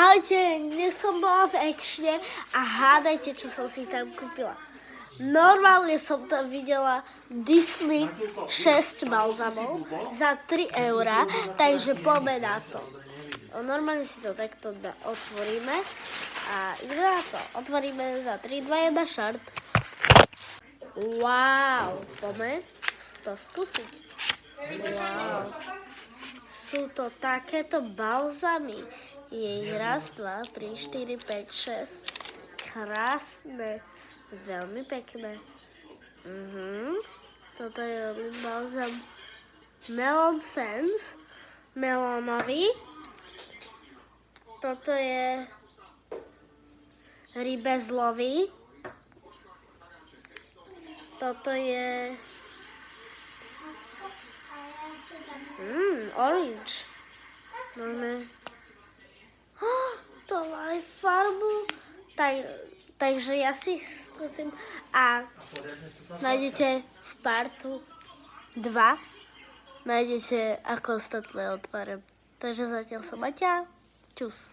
Ahojte, dnes som bola v Actione a hádajte, čo som si tam kúpila. Normálne som tam videla Disney 6 balzamov za 3 eurá, takže poďme na to. Normálne si to takto otvoríme a ideme na to. Otvoríme za 3, 2, 1, šart. Wow, poďme to skúsiť. Wow. Sú to takéto balzamy. Je ich raz, 2, 3, 4, 5, 6. Krásne. Veľmi pekné. Toto je balzam Melon Sense. Melonový. Toto je rybezlový. Toto je orange. Máme to má aj farbu. Takže ja si skúsim a nájdete v partu 2. Nájdete ako ostatné otvorím. Takže zatiaľ som Maťa. Čus.